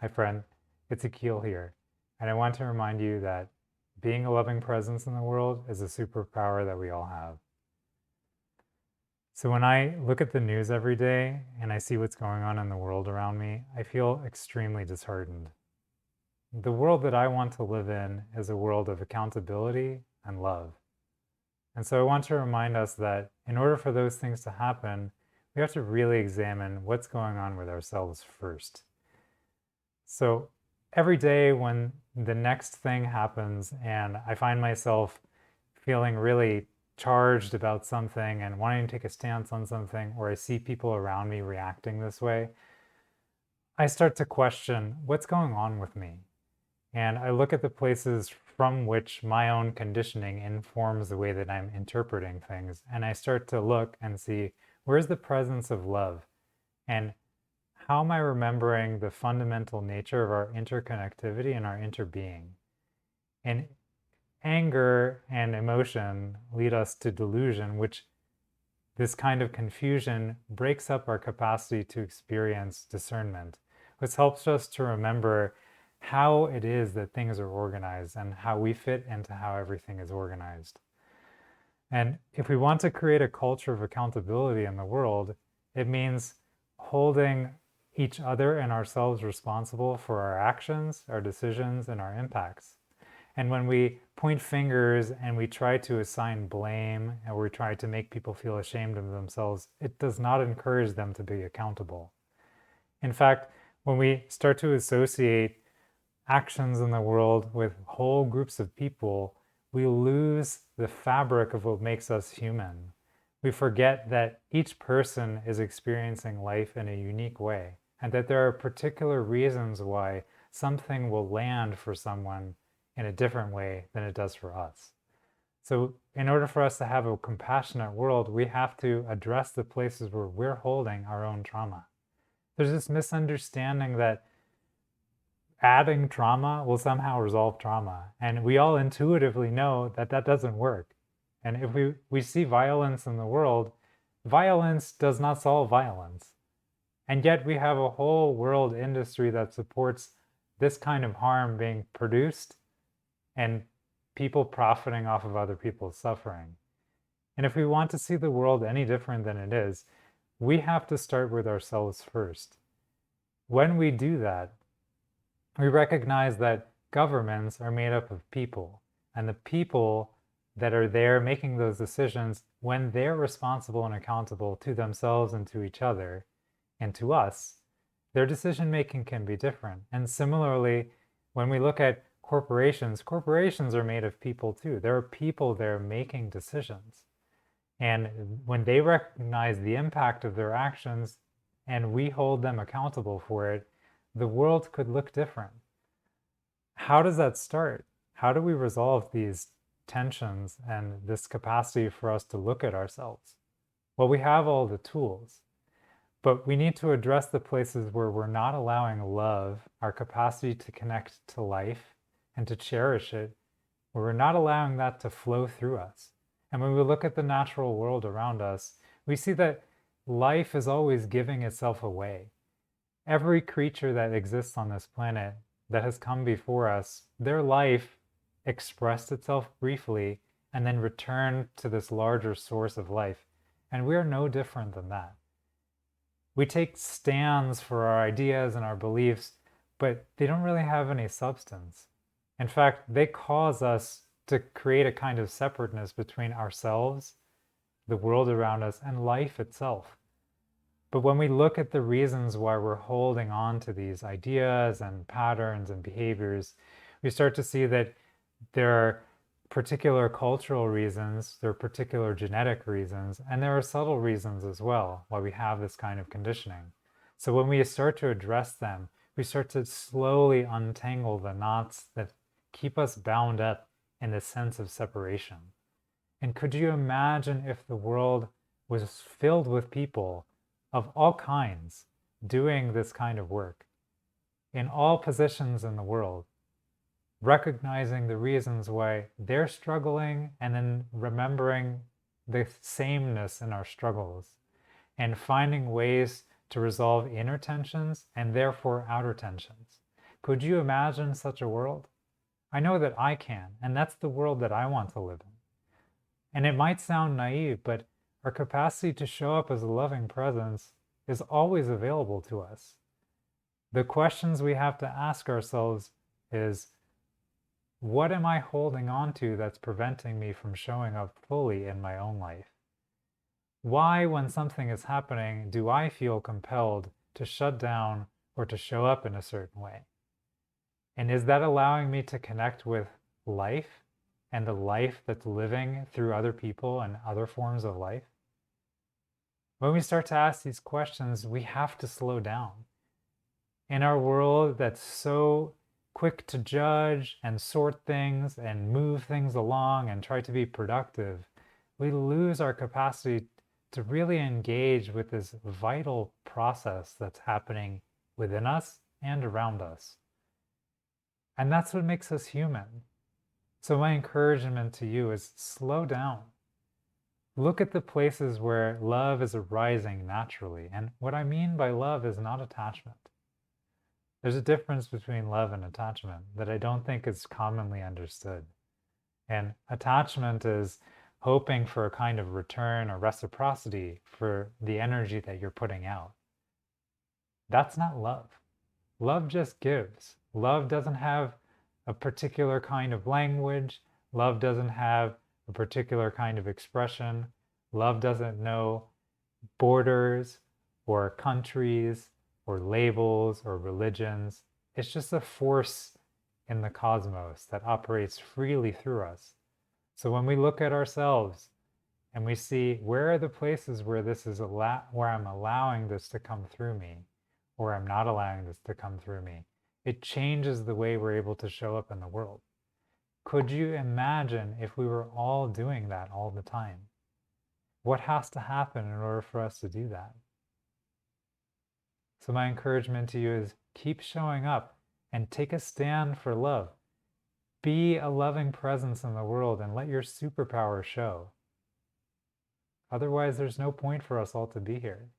Hi friend, it's Akil here, and I want to remind you that being a loving presence in the world is a superpower that we all have. So when I look at the news every day and I see what's going on in the world around me, I feel extremely disheartened. The world that I want to live in is a world of accountability and love. And so I want to remind us that in order for those things to happen, we have to really examine what's going on with ourselves first. So every day when the next thing happens and I find myself feeling really charged about something and wanting to take a stance on something, or I see people around me reacting this way, I start to question what's going on with me. And I look at the places from which my own conditioning informs the way that I'm interpreting things. And I start to look and see, where's the presence of love? And how am I remembering the fundamental nature of our interconnectivity and our interbeing? And anger and emotion lead us to delusion, which this kind of confusion breaks up our capacity to experience discernment, which helps us to remember how it is that things are organized and how we fit into how everything is organized. And if we want to create a culture of accountability in the world, it means holding each other and ourselves responsible for our actions, our decisions, and our impacts. And when we point fingers and we try to assign blame and we try to make people feel ashamed of themselves, it does not encourage them to be accountable. In fact, when we start to associate actions in the world with whole groups of people, we lose the fabric of what makes us human. We forget that each person is experiencing life in a unique way, and that there are particular reasons why something will land for someone in a different way than it does for us. So in order for us to have a compassionate world, we have to address the places where we're holding our own trauma. There's this misunderstanding that adding trauma will somehow resolve trauma. And we all intuitively know that that doesn't work. And if we see violence in the world, violence does not solve violence. And yet we have a whole world industry that supports this kind of harm being produced and people profiting off of other people's suffering. And if we want to see the world any different than it is, we have to start with ourselves first. When we do that, we recognize that governments are made up of people, and the people that are there making those decisions, when they're responsible and accountable to themselves and to each other and to us, their decision making can be different. And similarly, when we look at corporations, corporations are made of people too. There are people there making decisions. And when they recognize the impact of their actions and we hold them accountable for it, the world could look different. How does that start? How do we resolve these tensions and this capacity for us to look at ourselves? Well, we have all the tools, but we need to address the places where we're not allowing love, our capacity to connect to life and to cherish it, where we're not allowing that to flow through us. And when we look at the natural world around us, we see that life is always giving itself away. Every creature that exists on this planet that has come before us, their life expressed itself briefly and then returned to this larger source of life. And we are no different than that. We take stands for our ideas and our beliefs, but they don't really have any substance. In fact, they cause us to create a kind of separateness between ourselves, the world around us, and life itself. But when we look at the reasons why we're holding on to these ideas and patterns and behaviors, we start to see that there are particular cultural reasons, there are particular genetic reasons, and there are subtle reasons as well why we have this kind of conditioning. So when we start to address them, we start to slowly untangle the knots that keep us bound up in this sense of separation. And could you imagine if the world was filled with people of all kinds doing this kind of work in all positions in the world, recognizing the reasons why they're struggling and then remembering the sameness in our struggles and finding ways to resolve inner tensions and therefore outer tensions. Could you imagine such a world? I know that I can, and that's the world that I want to live in. And it might sound naive, but our capacity to show up as a loving presence is always available to us. The questions we have to ask ourselves is, what am I holding on to that's preventing me from showing up fully in my own life? Why, when something is happening, do I feel compelled to shut down or to show up in a certain way? And is that allowing me to connect with life and the life that's living through other people and other forms of life? When we start to ask these questions, we have to slow down. In our world that's so quick to judge and sort things and move things along and try to be productive, we lose our capacity to really engage with this vital process that's happening within us and around us. And that's what makes us human. So my encouragement to you is slow down. Look at the places where love is arising naturally. And what I mean by love is not attachment. There's a difference between love and attachment that I don't think is commonly understood. And attachment is hoping for a kind of return or reciprocity for the energy that you're putting out. That's not love. Love just gives. Love doesn't have a particular kind of language. Love doesn't have a particular kind of expression. Love doesn't know borders or countries or labels or religions. It's just a force in the cosmos that operates freely through us. So when we look at ourselves and we see, where are the places where this is where I'm allowing this to come through me, or I'm not allowing this to come through me, it changes the way we're able to show up in the world. Could you imagine if we were all doing that all the time? What has to happen in order for us to do that? So my encouragement to you is, keep showing up and take a stand for love. Be a loving presence in the world and let your superpower show. Otherwise, there's no point for us all to be here.